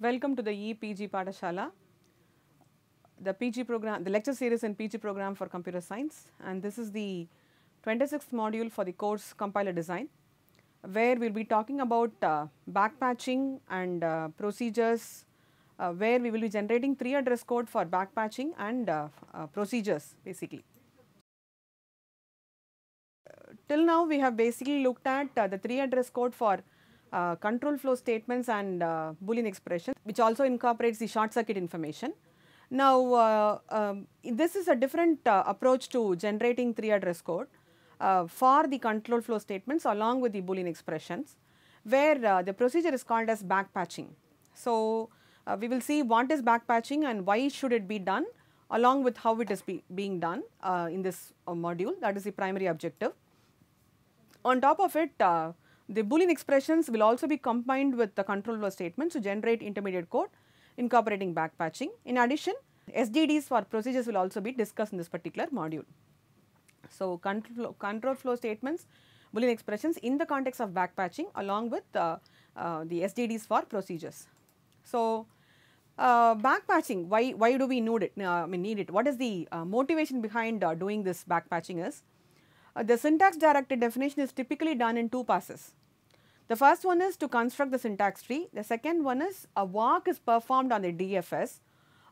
Welcome to the E-PG Padashala, the PG program, the lecture series in PG program for computer science, and this is the 26th module for the course compiler design, where we will be talking about backpatching and procedures, where we will be generating 3 address code for backpatching and procedures basically. Till now we have basically looked at the 3 address code for control flow statements and Boolean expressions, which also incorporates the short circuit information. Now this is a different approach to generating 3 address code for the control flow statements along with the Boolean expressions, where the procedure is called as backpatching. So we will see what is backpatching and why should it be done, along with how it is being done in this module. That is the primary objective. On top of it, the Boolean expressions will also be combined with the control flow statements to generate intermediate code incorporating backpatching. In addition, SDDs for procedures will also be discussed in this particular module. So control flow statements, Boolean expressions in the context of backpatching along with the SDDs for procedures. So backpatching, why do we need it? What is the motivation behind doing this backpatching is, the syntax directed definition is typically done in 2 passes. The first one is to construct the syntax tree. The second one is a walk is performed on the DFS,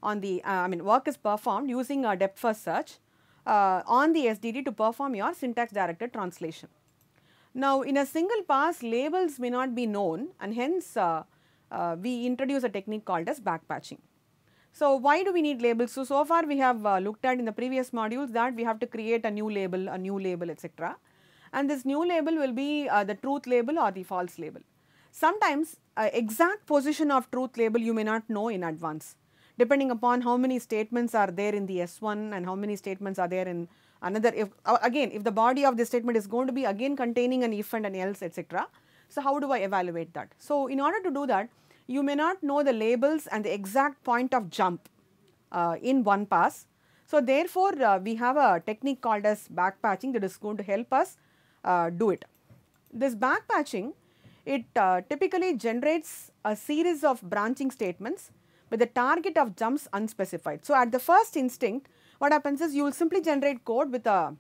on the work is performed using a depth first search on the SDD to perform your syntax directed translation. Now in a single pass, labels may not be known, and hence we introduce a technique called as backpatching. So why do we need labels? So far we have looked at in the previous modules that we have to create a new label, etc. And this new label will be the truth label or the false label. Sometimes exact position of truth label you may not know in advance, depending upon how many statements are there in the S1 and how many statements are there in another. If the body of the statement is going to be again containing an if and an else, etc. So how do I evaluate that? So in order to do that, you may not know the labels and the exact point of jump in one pass. So therefore we have a technique called as backpatching that is going to help us do it. This backpatching, it typically generates a series of branching statements with the target of jumps unspecified. So at the first instinct, what happens is you will simply generate code with a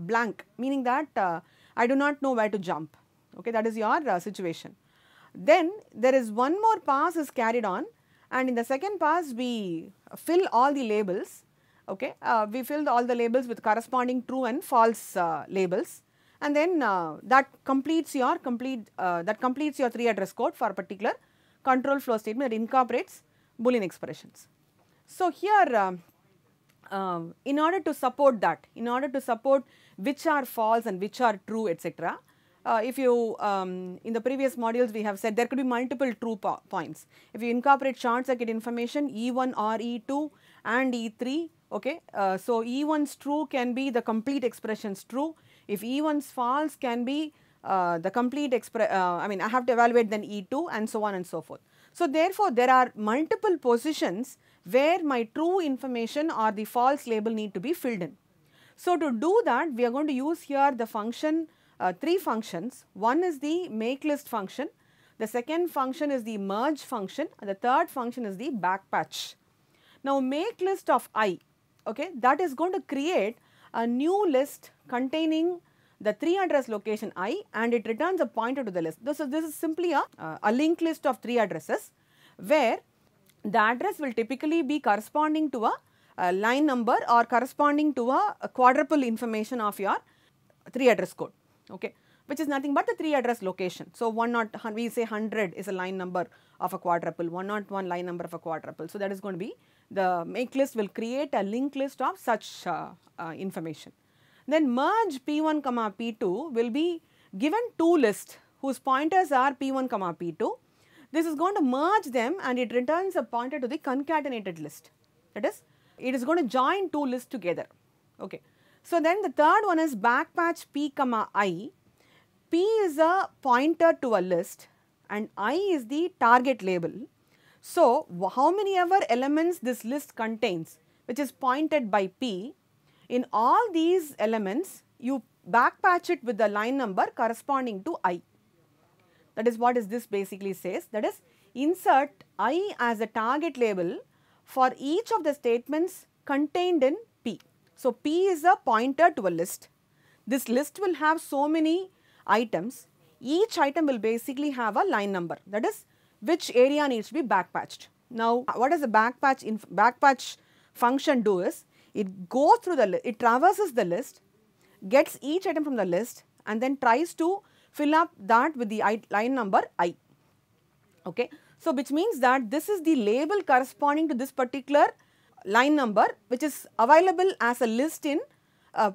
blank, meaning that I do not know where to jump. Okay, that is your situation. Then there is one more pass is carried on, and in the second pass we fill all the labels. Okay, we fill all the labels with corresponding true and false labels, and then that completes your 3 address code for a particular control flow statement that incorporates Boolean expressions. So here in order to support that, in order to support which are false and which are true, etc. If you in the previous modules we have said there could be multiple true points. If you incorporate short circuit information E1 or E2 and E3, okay, so E1's true can be the complete expressions true. If E1's false can be the complete I have to evaluate then E2 and so on and so forth. So therefore there are multiple positions where my true information or the false label need to be filled in. So to do that, we are going to use here the function, 3 functions. One is the make list function, the second function is the merge function, and the third function is the backpatch. Now make list of I, okay, that is going to create a new list containing the 3 address location I, and it returns a pointer to the list. This is simply a linked list of 3 addresses, where the address will typically be corresponding to a line number or corresponding to a quadruple information of your 3 address code, okay, which is nothing but the 3 address location. So we say 100 is a line number of a quadruple, 101 line number of a quadruple. So that is going to be, the make list will create a linked list of such information. Then merge P1 comma P2 will be given 2 lists whose pointers are P1 comma P2. This is going to merge them and it returns a pointer to the concatenated list. That is, it is going to join 2 lists together. Okay. So then the third one is backpatch P comma I. P is a pointer to a list and I is the target label. So how many ever elements this list contains, which is pointed by P, in all these elements you backpatch it with the line number corresponding to I. That is what this basically says. That is, insert I as a target label for each of the statements contained in P. So, P is a pointer to a list. This list will have so many items. Each item will basically have a line number, that is which area needs to be backpatched. Now, what does the backpatch function do is, it goes through it traverses the list, gets each item from the list and then tries to fill up that with the line number I. Okay. So, which means that this is the label corresponding to this particular line number which is available as a list in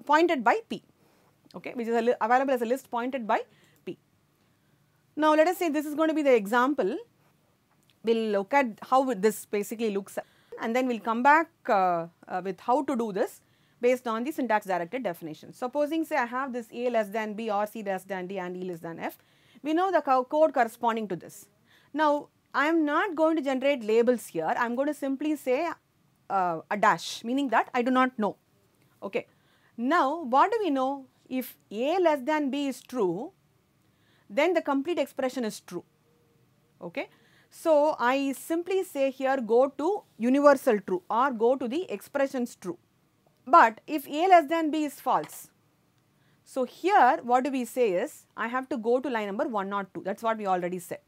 pointed by P, okay, which is available as a list pointed by P. Now, let us say this is going to be the example. We will look at how this basically looks and then we will come back with how to do this based on the syntax directed definition. Supposing say I have this A less than B or C less than D and E less than F, we know the code corresponding to this. Now, I am not going to generate labels here, I am going to simply say a dash, meaning that I do not know. Okay. Now, what do we know? If A less than B is true, then the complete expression is true. Okay. So, I simply say here go to universal true or go to the expressions true. But if A less than B is false, so here what do we say is I have to go to line number 102, that is what we already said.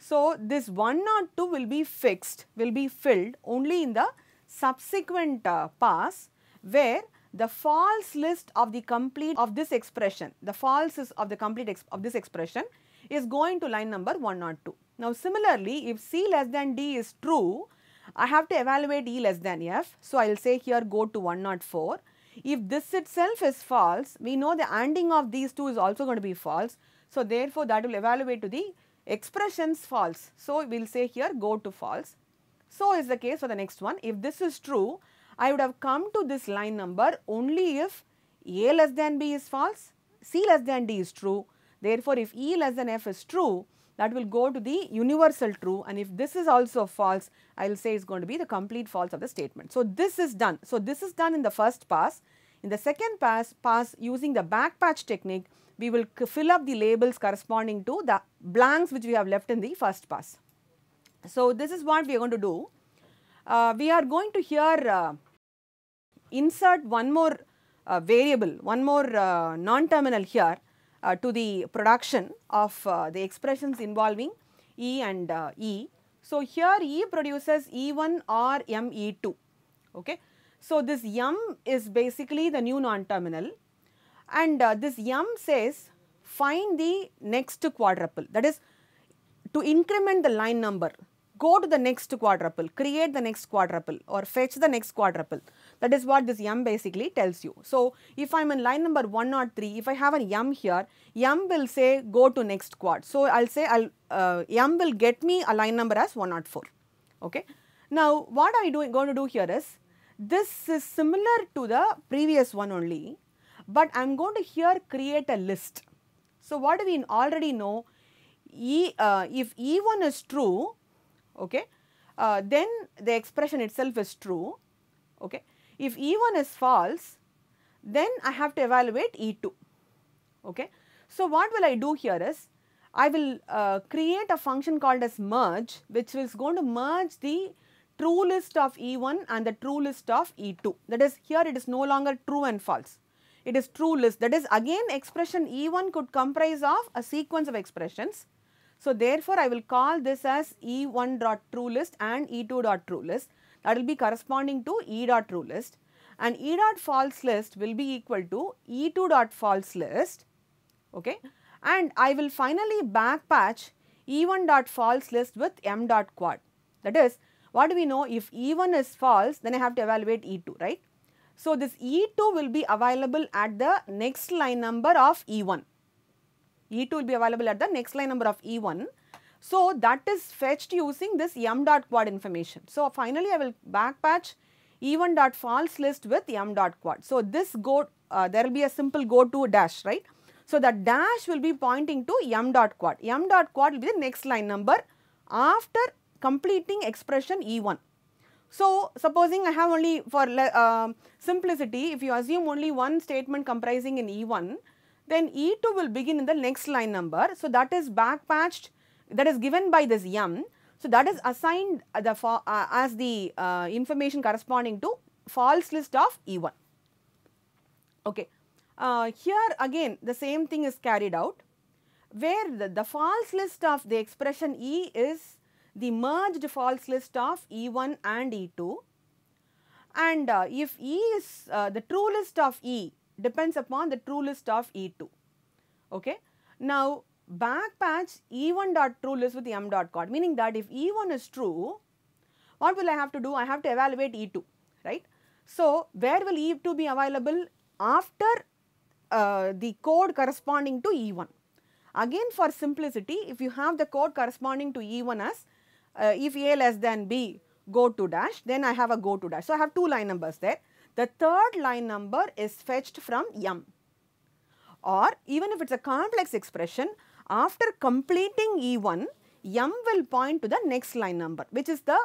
So, this 102 will be fixed, will be filled only in the subsequent pass where the false list of the complete of this expression, the false is of the complete of this expression is going to line number 102. Now, similarly, if C less than D is true, I have to evaluate E less than F. So, I will say here go to 104. If this itself is false, we know the ANDing of these two is also going to be false. So, therefore, that will evaluate to the expressions false. So, we will say here go to false. So, is the case for the next one. If this is true, I would have come to this line number only if A less than B is false, C less than D is true. Therefore, if E less than F is true, that will go to the universal true, and if this is also false, I will say it is going to be the complete false of the statement. So, this is done. So, this is done in the first pass. In the second pass using the backpatch technique, we will fill up the labels corresponding to the blanks which we have left in the first pass. So, this is what we are going to do. We are going to here insert one more variable, one more non-terminal here to the production of the expressions involving E and E. So, here E produces E1 or ME2. Okay. So, this M is basically the new non-terminal, and this M says find the next quadruple, that is to increment the line number, go to the next quadruple, create the next quadruple or fetch the next quadruple. That is what this M basically tells you. So, if I am in line number 103, if I have an M here, M will say go to next quad. So, I will say M will get me a line number as 104. Okay. Now, what I am going to do here is, this is similar to the previous one only, but I am going to here create a list. So, what do we already know? If E1 is true, okay, then the expression itself is true. Okay. If E1 is false, then I have to evaluate E2. Okay. So, what will I do here is, I will create a function called as merge, which is going to merge the true list of E1 and the true list of E2. That is, here it is no longer true and false. It is true list. That is, again expression E1 could comprise of a sequence of expressions. So, therefore, I will call this as E1.TrueList and E2.TrueList. That will be corresponding to E.TrueList, and E.FalseList will be equal to E2.FalseList. Okay. And I will finally backpatch E1.FalseList with M.Quad. That is, what do we know? If E1 is false, then I have to evaluate E2, right. So, this E2 will be available at the next line number of E1. E2 will be available at the next line number of E1. So, that is fetched using this M.Quad information. So, finally, I will backpatch E1.FalseList with M.Quad. So, this there will be a simple go to dash, right. So, that dash will be pointing to M.Quad. M.Quad will be the next line number after completing expression E1. So, supposing I have only for simplicity, if you assume only one statement comprising in E1, then E2 will begin in the next line number. So, that is backpatched, that is given by this M. So, that is assigned as the information corresponding to false list of E1. Okay. Here again the same thing is carried out, where the false list of the expression E is the merged false list of E1 and E2, and if E is the true list of E depends upon the true list of E2. Okay. Now, backpatch E1 dot true list with M dot quad, meaning that if E1 is true, what will I have to do? I have to evaluate E2, right. So, where will E2 be available? After the code corresponding to E1. Again, for simplicity, if you have the code corresponding to E1 as if A less than B, go to dash, then I have a go to dash. So, I have two line numbers there. The third line number is fetched from M, or even if it is a complex expression, after completing E1, M will point to the next line number, which is the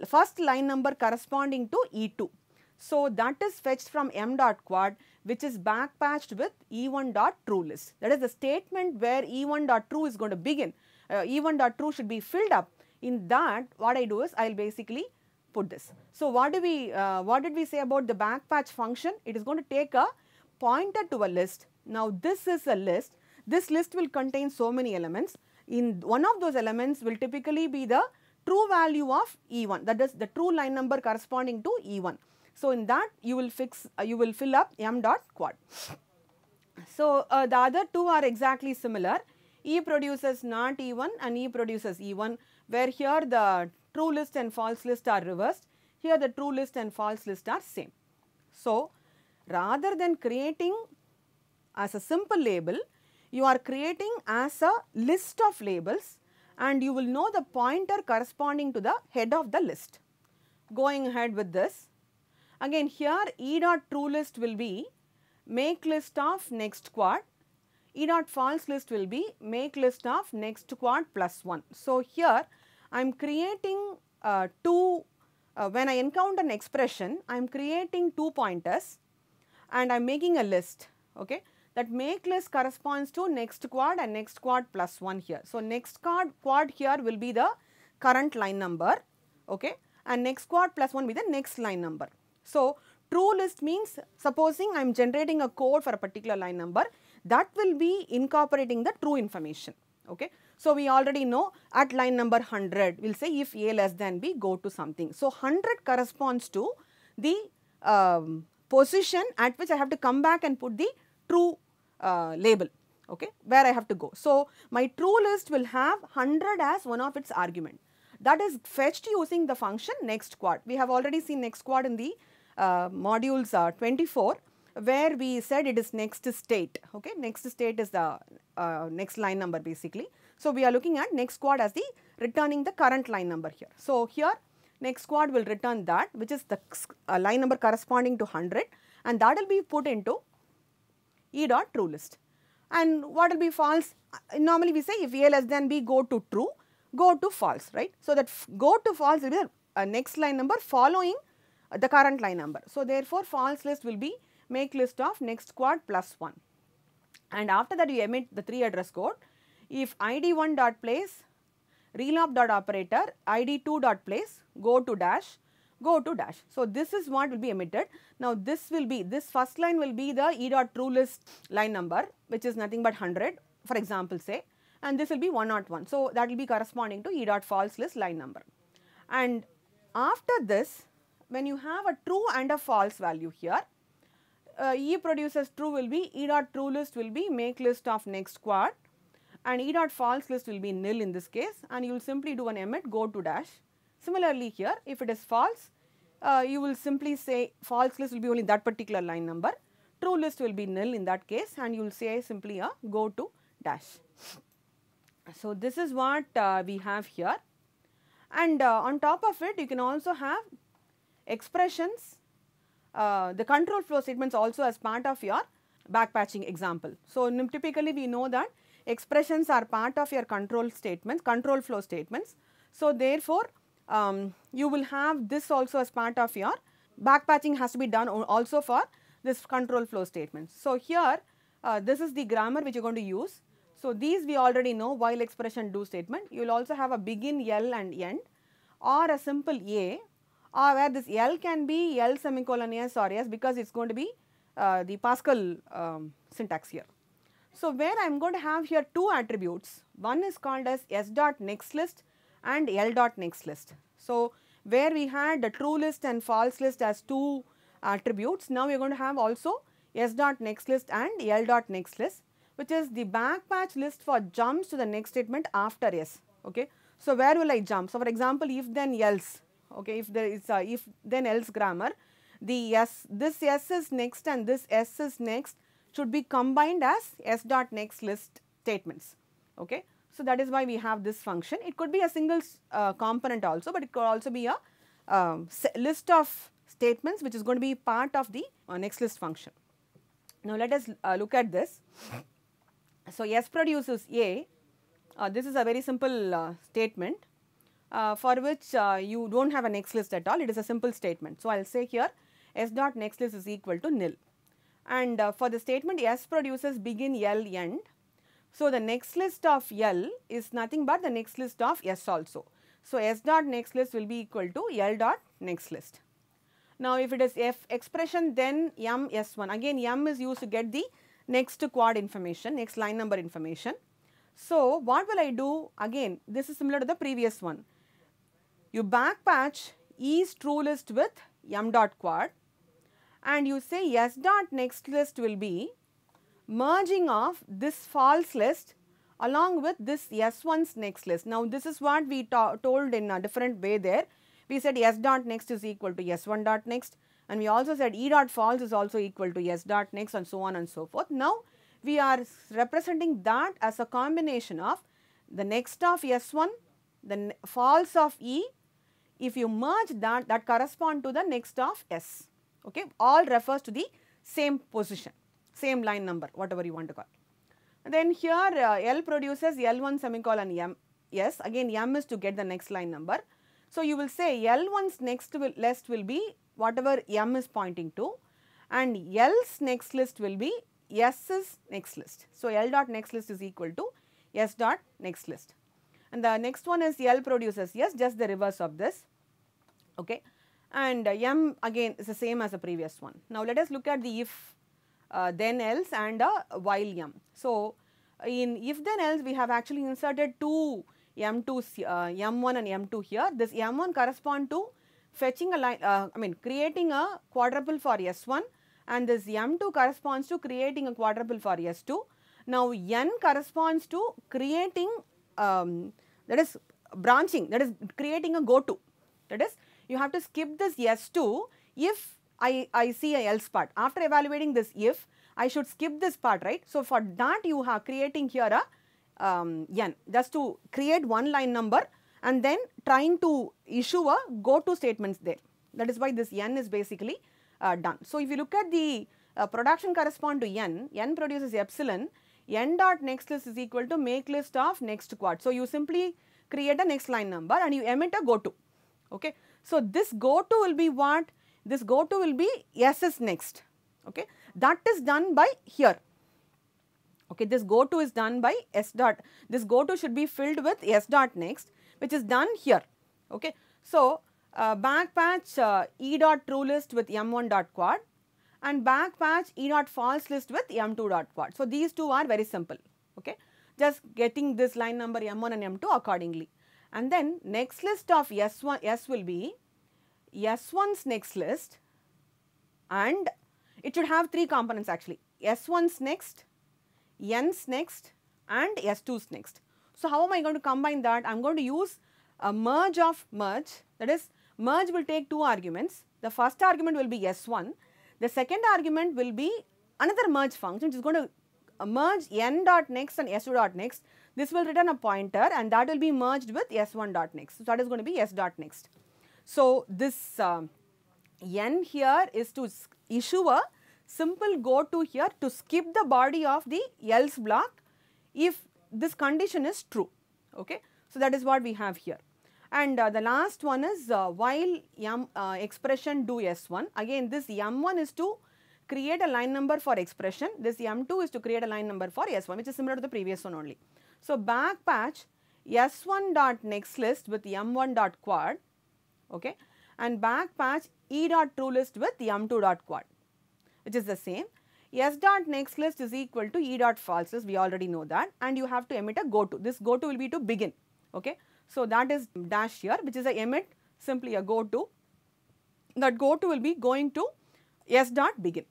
first line number corresponding to E2. So, that is fetched from M dot quad, which is backpatched with E1 dot true list. That is the statement where E1 dot true is going to begin. E1 dot true should be filled up. In that, what I do is I will basically put this. So, what did we say about the backpatch function? It is going to take a pointer to a list. Now, this is a list. This list will contain so many elements. In one of those elements will typically be the true value of E1, that is the true line number corresponding to E1. So, in that you will fill up M dot quad. So, the other two are exactly similar. E produces not E1 and E produces E1, where here the true list and false list are reversed. Here the true list and false list are same. So, rather than creating as a simple label, you are creating as a list of labels, and you will know the pointer corresponding to the head of the list. Going ahead with this, again here E dot true list will be make list of next quad, E dot false list will be make list of next quad plus 1. So, here I am creating when I encounter an expression, I am creating two pointers and I am making a list. Okay. That make list corresponds to next quad and next quad plus 1 here. So, next quad here will be the current line number, okay, and next quad plus 1 will be the next line number. So, true list means supposing I am generating a code for a particular line number, that will be incorporating the true information. Okay. So, we already know at line number 100 we will say if A less than B, go to something. So, 100 corresponds to the position at which I have to come back and put the true label, okay, where I have to go. So, my true list will have 100 as one of its argument. That is fetched using the function next quad. We have already seen next quad in the modules 24, where we said it is next state. Okay, next state is the next line number basically. So, we are looking at next quad as the returning the current line number here. So, here next quad will return that, which is the line number corresponding to 100, and that will be put into E dot true list. And what will be false? Normally we say if A less than B, go to true, go to false, right. So, that go to false will be the next line number following the current line number. So, therefore, false list will be make list of next quad plus 1. And after that you emit the 3 address code. If id1 dot place, relop dot operator, id2 dot place, go to dash, go to dash. So, this is what will be emitted. Now, this will be, this first line will be the E dot true list line number, which is nothing but 100 for example say, and this will be 101. So, that will be corresponding to E dot false list line number. And after this, when you have a true and a false value here, E produces true will be E dot true list will be make list of next quad, and E dot false list will be nil in this case, and you will simply do an emit go to dash. Similarly, here if it is false, you will simply say false list will be only that particular line number, true list will be nil in that case, and you will say simply a go to dash. So, this is what we have here, and on top of it you can also have expressions, the control flow statements also as part of your backpatching example. So, typically we know that expressions are part of your control statements, control flow statements. So, therefore, you will have this also as part of your backpatching has to be done also for this control flow statements. So, here this is the grammar which you are going to use. So, these we already know, while expression do statement. You will also have a begin L and end, or a simple A, or where this L can be L semicolon S or S, because it is going to be the Pascal syntax here. So, where I am going to have here two attributes, one is called as S dot next list and L dot next list. So, where we had the true list and false list as two attributes, now we are going to have also S dot next list and L dot next list, which is the backpatch list for jumps to the next statement after S. Okay. So, where will I jump? So, for example, if then else, okay, if there is a if then else grammar, the S, this S is next and this S is next should be combined as S dot next list statements. Okay. So, that is why we have this function. It could be a single component also, but it could also be a list of statements which is going to be part of the next list function. Now, let us look at this. So, S produces A, this is a very simple statement for which you do not have a next list at all, it is a simple statement. So, I will say here S dot next list is equal to nil, and for the statement S produces begin L end. So, the next list of L is nothing but the next list of S also. So, S dot next list will be equal to L dot next list. Now, if it is F expression, then M S1, again M is used to get the next quad information, next line number information. So, what will I do? Again, this is similar to the previous one. You backpatch E's true list with M dot quad, and you say S dot next list will be merging of this false list along with this S1's next list. Now, this is what we told in a different way there. We said S dot next is equal to S1 dot next, and we also said E dot false is also equal to S dot next, and so on and so forth. Now, we are representing that as a combination of the next of S1, the false of E. If you merge that, that correspond to the next of S. Okay, all refers to the same position, same line number, whatever you want to call. And then here L produces L1 semicolon M. Yes, again M is to get the next line number. So, you will say L1's next list will be whatever M is pointing to, and L's next list will be S's next list. So, L dot next list is equal to S dot next list, and the next one is L produces S, just the reverse of this. Okay. And M again is the same as the previous one. Now, let us look at the if then else and while M. So, in if then else we have actually inserted two M2 M1 and M2 here. This M1 correspond to fetching a line creating a quadruple for S1, and this M2 corresponds to creating a quadruple for S2. Now, N corresponds to creating that is branching, that is creating a go to, that is you have to skip this S2 if I see a else part. After evaluating this if, I should skip this part, right. So, for that you are creating here a N, just to create one line number and then trying to issue a go to statements there. That is why this N is basically done. So, if you look at the production correspond to N, N produces epsilon, N dot next list is equal to make list of next quad. So, you simply create a next line number and you emit a go to. Okay. So, this go to will be what? This go to will be S is next. Okay. That is done by here. Okay. This go to is done by S dot. This go to should be filled with S dot next, which is done here. Okay. So, backpatch E dot true list with M1 dot quad and backpatch E dot false list with M2 dot quad. So, these two are very simple. Okay. Just getting this line number M1 and M2 accordingly. And then next list of S1, S will be S1's next list, and it should have three components actually, S1's next, N's next and S2's next. So, how am I going to combine that? I am going to use a merge of merge, that is merge will take two arguments. The first argument will be S1, the second argument will be another merge function which is going to merge N dot next and S2 dot next. This will return a pointer and that will be merged with S1 dot next. So, that is going to be S dot next. So, this N here is to issue a simple go to here to skip the body of the else block if this condition is true. Okay. So, that is what we have here. And the last one is while M expression do S1. Again, this M1 is to create a line number for expression. This M2 is to create a line number for S1, which is similar to the previous one only. So, backpatch S1 dot next list with M1 dot quad, okay, and backpatch E dot true list with M2 dot quad, which is the same. S dot next list is equal to E dot false list, we already know that, and you have to emit a go to. This go to will be to begin, okay. So, that is dash here, which is a emit, simply a go to. That go to will be going to S dot begin,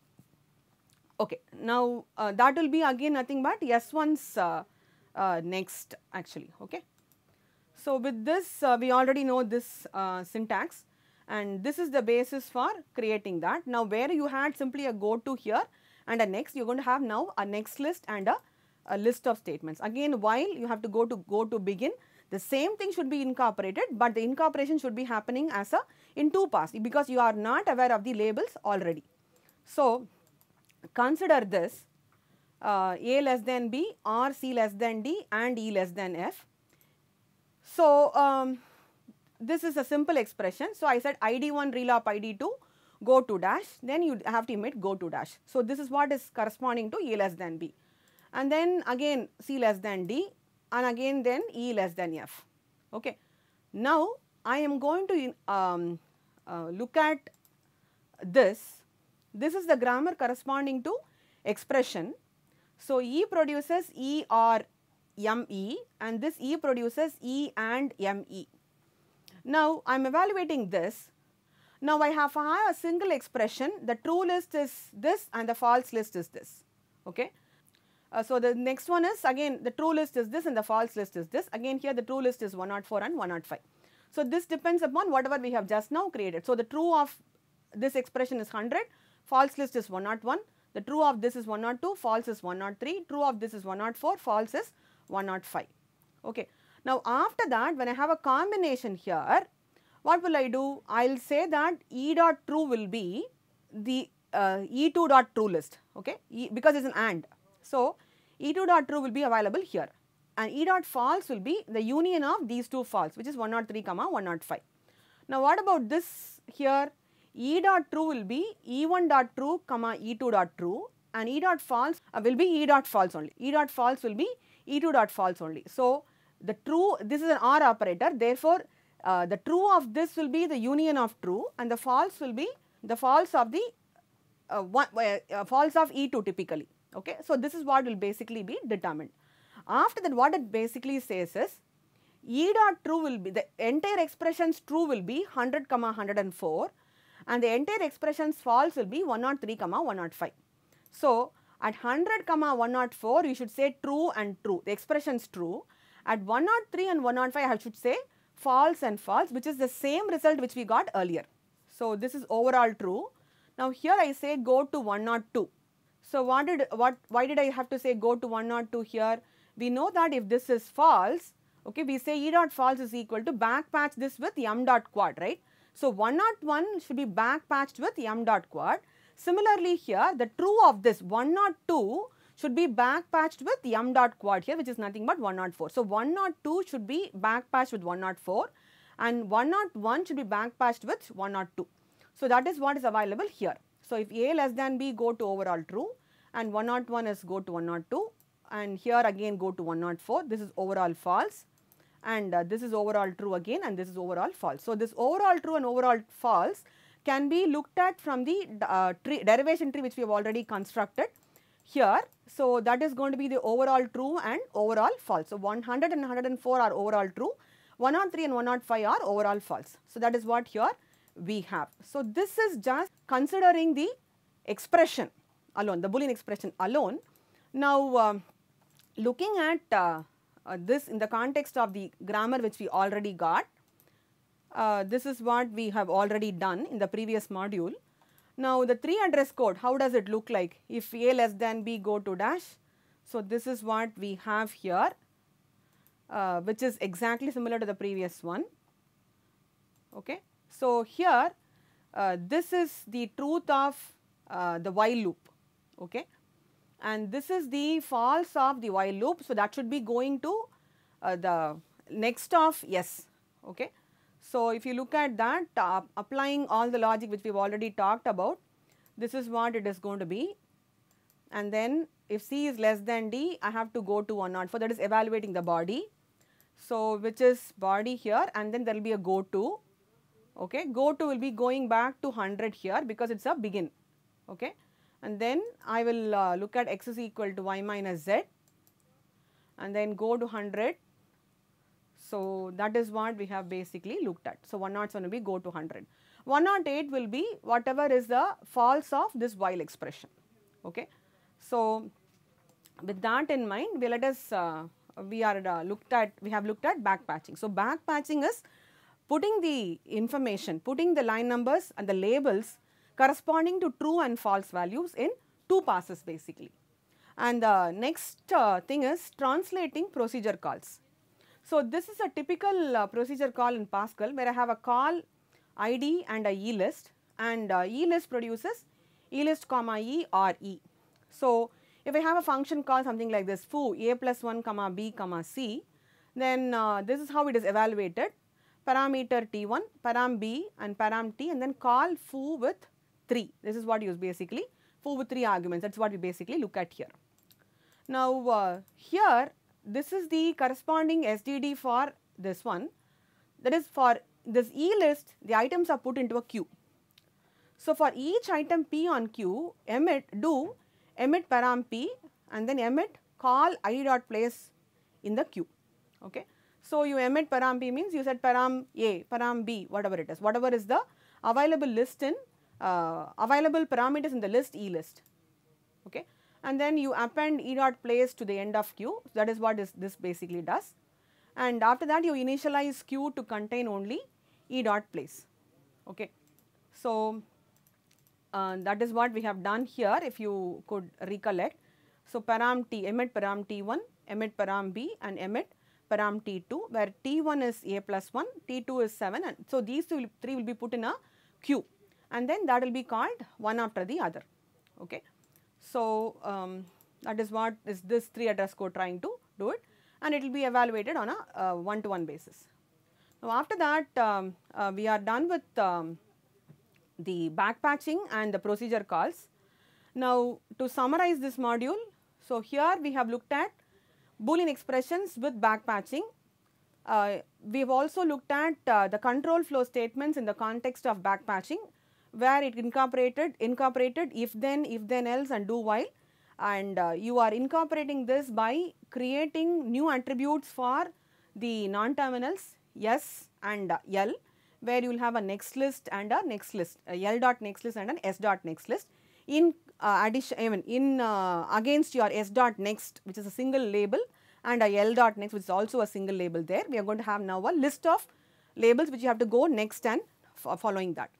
okay. Now, that will be again nothing but S1's next actually, okay. So, with this we already know this syntax, and this is the basis for creating that. Now, where you had simply a go to here and a next, you are going to have now a next list and a list of statements. Again, while you have to go to begin, the same thing should be incorporated, but the incorporation should be happening as in two parts, because you are not aware of the labels already. So, consider this A less than B or C less than D and E less than F. So, this is a simple expression. So, I said ID1 relop ID2 go to dash, then you have to emit go to dash. So, this is what is corresponding to A less than B, and then again C less than D, and again then E less than F, okay. Now, I am going to look at this. This is the grammar corresponding to expression. So, E produces E or ME, and this E produces E and ME. Now, I am evaluating this. Now, I have a single expression, the true list is this and the false list is this, okay. So, the next one is again the true list is this and the false list is this. Again here the true list is 104 and 105. So, this depends upon whatever we have just now created. So, the true of this expression is 100, false list is 101, the true of this is 102, false is 103, true of this is 104, false is 105, okay. Now, after that, when I have a combination here, what will I do? I will say that E dot true will be the E2 dot true list, okay, because it is an AND. So, E2 dot true will be available here, and E dot false will be the union of these two false, which is 103 comma 105. Now, what about this here? E dot true will be E1 dot true comma E2 dot true, and E dot false will be E dot false only. E dot false will be E2 dot false only. So, the true, this is an OR operator, therefore, the true of this will be the union of true, and the false will be the false of the false of E2 typically, okay. So, this is what will basically be determined. After that, what it basically says is E dot true will be, the entire expression's true will be 100 comma 104, and the entire expression's false will be 103 comma 105. So, at 100 comma 104 you should say true and true, the expression's true. At 103 and 105 I should say false and false, which is the same result which we got earlier. So, this is overall true. Now, here I say go to 102. So, why did I have to say go to 102 here? We know that if this is false, okay, we say E dot false is equal to backpatch this with M dot quad, right. So, 101 should be backpatched with M dot quad. Similarly, here the true of this 102 should be backpatched with M dot quad here, which is nothing but 104. So, 102 should be backpatched with 104, and 101 should be backpatched with 102. So, that is what is available here. So, if A less than B, go to overall true, and 101 is go to 102, and here again go to 104, this is overall false, and this is overall true again, and this is overall false. So, this overall true and overall false can be looked at from the derivation tree which we have already constructed here. So, that is going to be the overall true and overall false. So, 100 and 104 are overall true, 103 and 105 are overall false. So, that is what here we have. So, this is just considering the expression alone, the Boolean expression alone. Now, looking at this in the context of the grammar which we already got, this is what we have already done in the previous module. Now, the 3 address code, how does it look like? If A less than B, go to dash. So, this is what we have here, which is exactly similar to the previous one, okay. So, here this is the truth of the while loop, okay, and this is the false of the while loop. So, that should be going to the next of yes, okay. So, if you look at that, applying all the logic which we have already talked about, this is what it is going to be, and then if C is less than D, I have to go to 104, that is evaluating the body. So, which is body here, and then there will be a go to, okay. Go to will be going back to 100 here because it is a begin, okay. And then I will look at x is equal to y minus z, and then go to 100. So, that is what we have basically looked at. So, 101 will be go to 100. 108 will be whatever is the false of this while expression, okay. So, with that in mind, we have looked at backpatching. So, backpatching is putting the information, putting the line numbers and the labels corresponding to true and false values in two passes basically. And the next thing is translating procedure calls. So, this is a typical procedure call in Pascal where I have a call ID and a EList, and EList produces EList comma E or E. So, if I have a function call something like this foo a plus 1 comma b comma c, then this is how it is evaluated: parameter t1, param b and param t, and then call foo with 3. This is what you use basically, foo with 3 arguments, that is what we basically look at here. Now, here this is the corresponding SDD for this one, that is for this EList the items are put into a queue. So, for each item P on Q, emit param P and then emit call I dot place in the queue, okay. So, you emit param P means you said param A, param B, whatever it is, whatever is the available list in available parameters in the list EList, okay. And then you append E dot place to the end of queue, that is what this basically does. And after that you initialize queue to contain only E dot place, okay. So, that is what we have done here if you could recollect. So, param T, emit param T1, emit param B and emit param T2, where T1 is a plus 1, T2 is 7, and so these three will be put in a queue, and then that will be called one after the other, okay. So, that is what is this 3 address code trying to do it, and it will be evaluated on a one-to-one basis. Now, after that we are done with the backpatching and the procedure calls. Now, to summarize this module, so here we have looked at Boolean expressions with backpatching. We have also looked at the control flow statements in the context of backpatching, where it incorporated if then else and do while, and you are incorporating this by creating new attributes for the non-terminals S and L, where you will have a next list and a next list, L dot next list and an S dot next list in addition against your S dot next, which is a single label, and a L dot next, which is also a single label there. We are going to have now a list of labels which you have to go next and following that.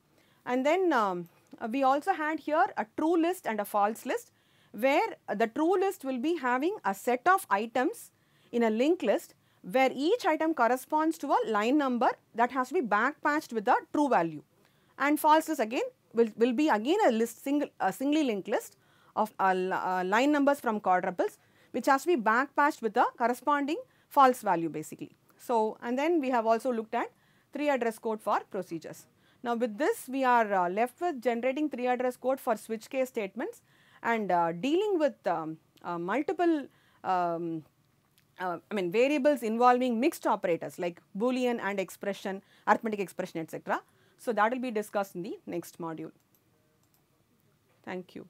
And then we also had here a true list and a false list, where the true list will be having a set of items in a linked list, where each item corresponds to a line number that has to be backpatched with a true value, and false list again will be again a list singly linked list of line numbers from quadruples, which has to be backpatched with a corresponding false value basically. So, and then we have also looked at 3 address code for procedures. Now, with this we are left with generating 3 address code for switch case statements and dealing with multiple variables involving mixed operators like Boolean and expression, arithmetic expression, etc. So, that will be discussed in the next module. Thank you.